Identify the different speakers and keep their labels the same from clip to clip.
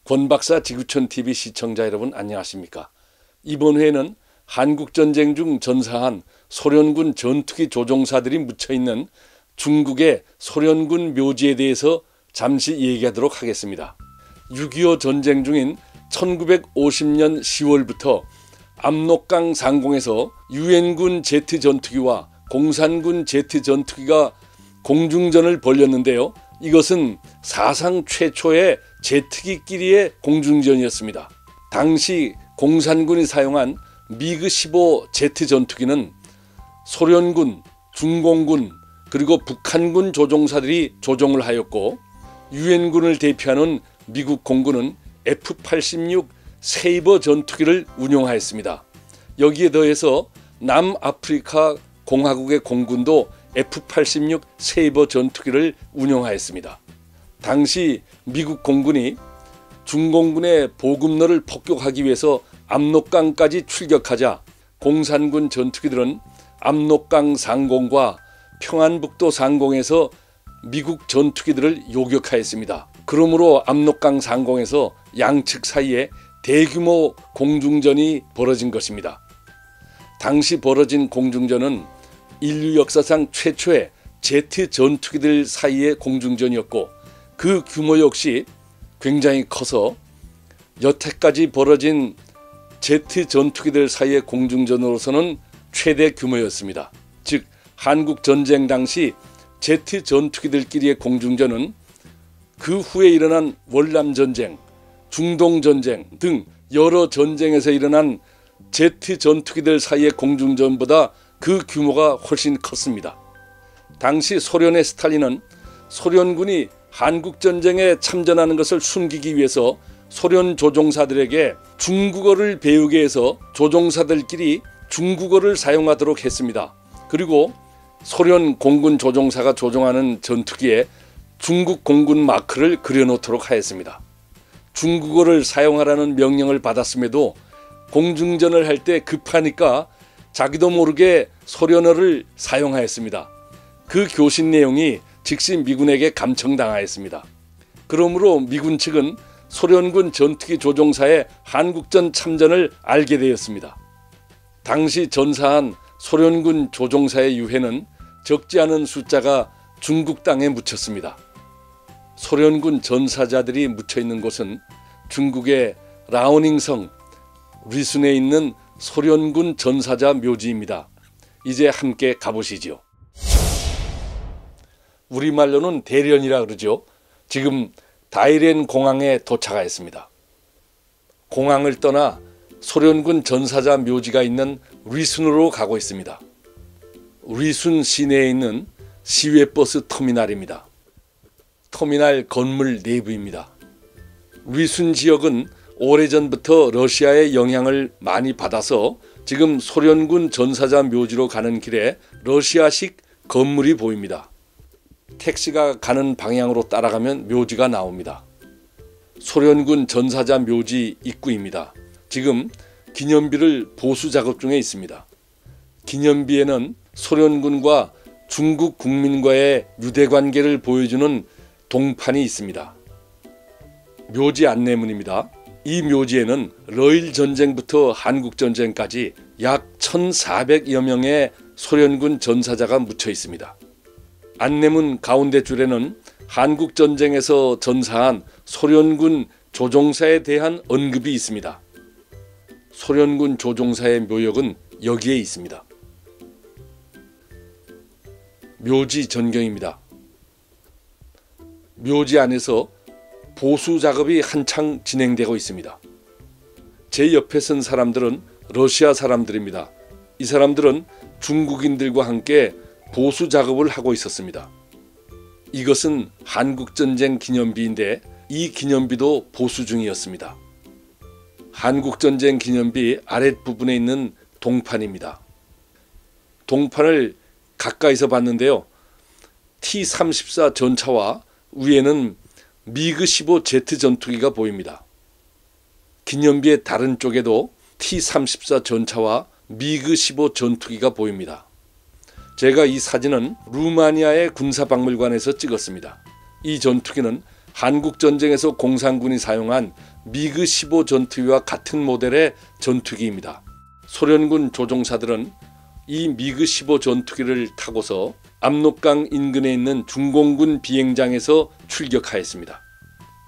Speaker 1: 권박사 지구촌TV 시청자 여러분 안녕하십니까. 이번 회에는 한국전쟁 중 전사한 소련군 전투기 조종사들이 묻혀있는 중국의 소련군 묘지에 대해서 잠시 얘기하도록 하겠습니다. 6.25 전쟁 중인 1950년 10월부터 압록강 상공에서 유엔군 제트 전투기와 공산군 제트 전투기가 공중전을 벌였는데요. 이것은 사상 최초의 제트기끼리의 공중전이었습니다. 당시 공산군이 사용한 미그-15 제트 전투기는 소련군, 중공군 그리고 북한군 조종사들이 조종을 하였고, 유엔군을 대표하는 미국 공군은 F-86 세이버 전투기를 운용하였습니다. 여기에 더해서 남아프리카 공화국의 공군도 F-86 세이버 전투기를 운용하였습니다. 당시 미국 공군이 중공군의 보급로를 폭격하기 위해서 압록강까지 출격하자 공산군 전투기들은 압록강 상공과 평안북도 상공에서 미국 전투기들을 요격하였습니다. 그러므로 압록강 상공에서 양측 사이에 대규모 공중전이 벌어진 것입니다. 당시 벌어진 공중전은 인류 역사상 최초의 제트 전투기들 사이의 공중전이었고, 그 규모 역시 굉장히 커서 여태까지 벌어진 제트 전투기들 사이의 공중전으로서는 최대 규모였습니다. 즉, 한국 전쟁 당시 제트 전투기들끼리의 공중전은 그 후에 일어난 월남전쟁, 중동전쟁 등 여러 전쟁에서 일어난 제트 전투기들 사이의 공중전보다 그 규모가 훨씬 컸습니다. 당시 소련의 스탈린은 소련군이 한국전쟁에 참전하는 것을 숨기기 위해서 소련 조종사들에게 중국어를 배우게 해서 조종사들끼리 중국어를 사용하도록 했습니다. 그리고 소련 공군 조종사가 조종하는 전투기에 중국 공군 마크를 그려놓도록 하였습니다. 중국어를 사용하라는 명령을 받았음에도 공중전을 할 때 급하니까 자기도 모르게 소련어를 사용하였습니다. 그 교신 내용이 즉시 미군에게 감청당하였습니다. 그러므로 미군 측은 소련군 전투기 조종사의 한국전 참전을 알게 되었습니다. 당시 전사한 소련군 조종사의 유해는 적지 않은 숫자가 중국 땅에 묻혔습니다. 소련군 전사자들이 묻혀있는 곳은 중국의 라오닝성 리순에 있는 소련군 전사자 묘지입니다. 이제 함께 가보시죠. 우리말로는 대련이라 그러죠. 지금 다이렌 공항에 도착하였습니다. 공항을 떠나 소련군 전사자 묘지가 있는 리순으로 가고 있습니다. 리순 시내에 있는 시외버스 터미널입니다. 터미널 건물 내부입니다. 리순 지역은 오래전부터 러시아의 영향을 많이 받아서 지금 소련군 전사자 묘지로 가는 길에 러시아식 건물이 보입니다. 택시가 가는 방향으로 따라가면 묘지가 나옵니다. 소련군 전사자 묘지 입구입니다. 지금 기념비를 보수 작업 중에 있습니다. 기념비에는 소련군과 중국 국민과의 유대관계를 보여주는 동판이 있습니다. 묘지 안내문입니다. 이 묘지에는 러일 전쟁부터 한국 전쟁까지 약 1,400여 명의 소련군 전사자가 묻혀 있습니다. 안내문 가운데 줄에는 한국 전쟁에서 전사한 소련군 조종사에 대한 언급이 있습니다. 소련군 조종사의 묘역은 여기에 있습니다. 묘지 전경입니다. 묘지 안에서 보수 작업이 한창 진행되고 있습니다. 제 옆에 선 사람들은 러시아 사람들입니다. 이 사람들은 중국인들과 함께 보수 작업을 하고 있었습니다. 이것은 한국전쟁 기념비인데 이 기념비도 보수 중이었습니다. 한국전쟁 기념비 아랫부분에 있는 동판입니다. 동판을 가까이서 봤는데요. T-34 전차와 위에는 미그-15 제트 전투기가 보입니다. 기념비의 다른 쪽에도 T-34 전차와 미그-15 전투기가 보입니다. 제가 이 사진은 루마니아의 군사박물관에서 찍었습니다. 이 전투기는 한국전쟁에서 공산군이 사용한 미그 15 전투기와 같은 모델의 전투기입니다. 소련군 조종사들은 이 미그 15 전투기를 타고서 압록강 인근에 있는 중공군 비행장에서 출격하였습니다.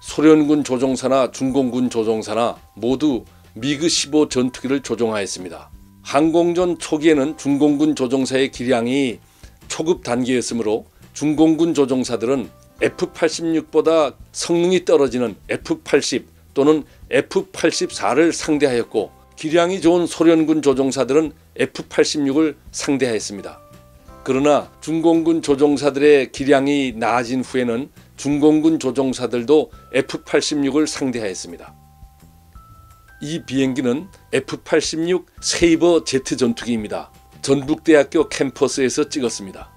Speaker 1: 소련군 조종사나 중공군 조종사나 모두 미그 15 전투기를 조종하였습니다. 항공전 초기에는 중공군 조종사의 기량이 초급 단계였으므로 중공군 조종사들은 F-86보다 성능이 떨어지는 F-80 또는 F-84를 상대하였고, 기량이 좋은 소련군 조종사들은 F-86을 상대하였습니다. 그러나 중공군 조종사들의 기량이 나아진 후에는 중공군 조종사들도 F-86을 상대하였습니다. 이 비행기는 F-86 세이버 제트 전투기입니다. 전북대학교 캠퍼스에서 찍었습니다.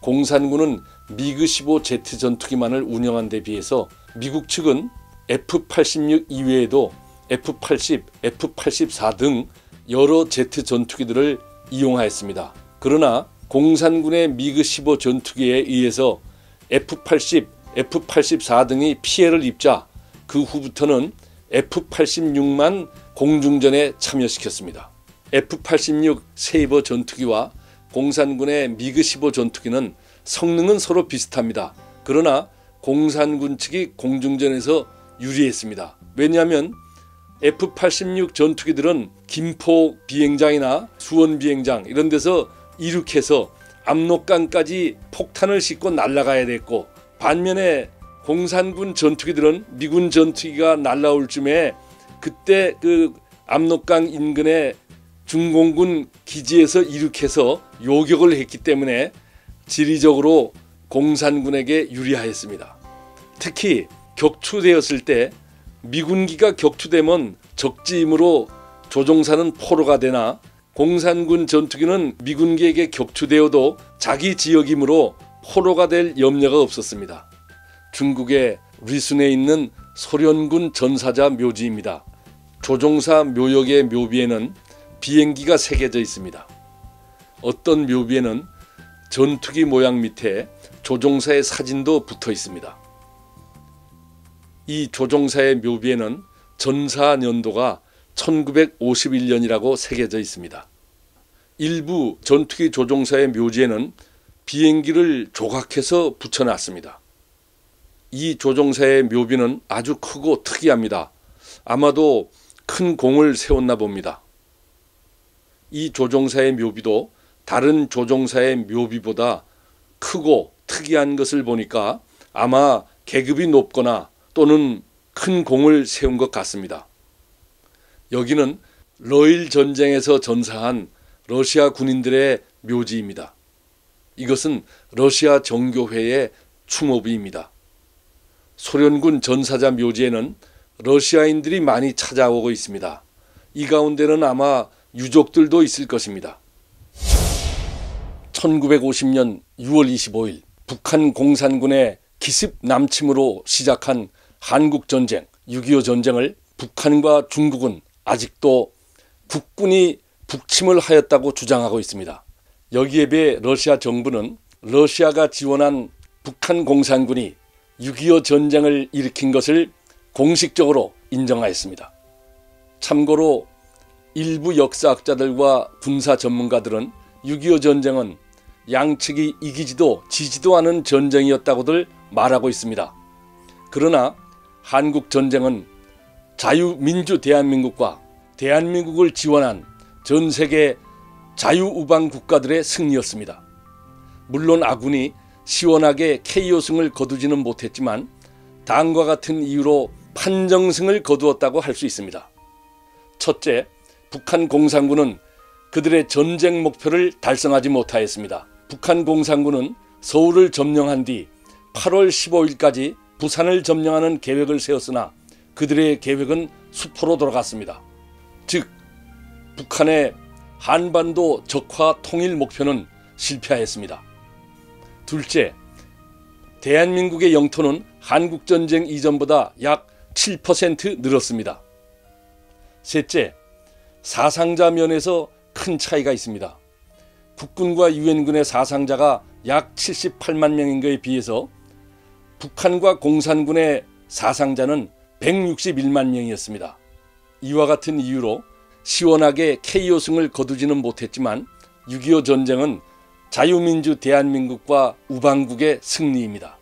Speaker 1: 공산군은 미그 15 제트 전투기만을 운영한 데 비해서 미국 측은 F-86 이외에도 F-80, F-84 등 여러 제트 전투기들을 이용하였습니다. 그러나 공산군의 미그 15 전투기에 의해서 F-80, F-84 등이 피해를 입자 그 후부터는 F-86만 공중전에 참여시켰습니다. F-86 세이버 전투기와 공산군의 미그 15 전투기는 성능은 서로 비슷합니다. 그러나 공산군 측이 공중전에서 유리했습니다. 왜냐하면 F-86 전투기들은 김포 비행장이나 수원 비행장 이런 데서 이륙해서 압록강까지 폭탄을 싣고 날아가야 됐고, 반면에 공산군 전투기들은 미군 전투기가 날아올 쯤에 그때 그 압록강 인근의 중공군 기지에서 이륙해서 요격을 했기 때문에 지리적으로 공산군에게 유리하였습니다. 특히 격추되었을 때 미군기가 격추되면 적지임으로 조종사는 포로가 되나, 공산군 전투기는 미군기에게 격추되어도 자기 지역이므로 포로가 될 염려가 없었습니다. 중국의 리순에 있는 소련군 전사자 묘지입니다. 조종사 묘역의 묘비에는 비행기가 새겨져 있습니다. 어떤 묘비에는 전투기 모양 밑에 조종사의 사진도 붙어 있습니다. 이 조종사의 묘비에는 전사 연도가 1951년이라고 새겨져 있습니다. 일부 전투기 조종사의 묘지에는 비행기를 조각해서 붙여놨습니다. 이 조종사의 묘비는 아주 크고 특이합니다. 아마도 큰 공을 세웠나 봅니다. 이 조종사의 묘비도 다른 조종사의 묘비보다 크고 특이한 것을 보니까 아마 계급이 높거나 또는 큰 공을 세운 것 같습니다. 여기는 러일 전쟁에서 전사한 러시아 군인들의 묘지입니다. 이것은 러시아 정교회의 추모비입니다. 소련군 전사자 묘지에는 러시아인들이 많이 찾아오고 있습니다. 이 가운데는 아마 유족들도 있을 것입니다. 1950년 6월 25일 북한 공산군의 기습 남침으로 시작한 한국전쟁, 6.25 전쟁을 북한과 중국은 아직도 국군이 북침을 하였다고 주장하고 있습니다. 여기에 비해 러시아 정부는 러시아가 지원한 북한 공산군이 6.25 전쟁을 일으킨 것을 공식적으로 인정하였습니다. 참고로 일부 역사학자들과 군사 전문가들은 6.25 전쟁은 양측이 이기지도 지지도 않은 전쟁이었다고들 말하고 있습니다. 그러나 한국 전쟁은 자유민주 대한민국과 대한민국을 지원한 전 세계 자유우방 국가들의 승리였습니다. 물론 아군이 시원하게 KO승을 거두지는 못했지만 다음과 같은 이유로 판정승을 거두었다고 할 수 있습니다. 첫째, 북한 공산군은 그들의 전쟁 목표를 달성하지 못하였습니다. 북한 공산군은 서울을 점령한 뒤 8월 15일까지 부산을 점령하는 계획을 세웠으나 그들의 계획은 수포로 돌아갔습니다. 즉, 북한의 한반도 적화 통일 목표는 실패하였습니다. 둘째, 대한민국의 영토는 한국전쟁 이전보다 약 7% 늘었습니다. 셋째, 사상자 면에서 큰 차이가 있습니다. 국군과 유엔군의 사상자가 약 78만 명인 것에 비해서 북한과 공산군의 사상자는 161만 명이었습니다. 이와 같은 이유로 시원하게 KO승을 거두지는 못했지만 6.25 전쟁은 자유민주 대한민국과 우방국의 승리입니다.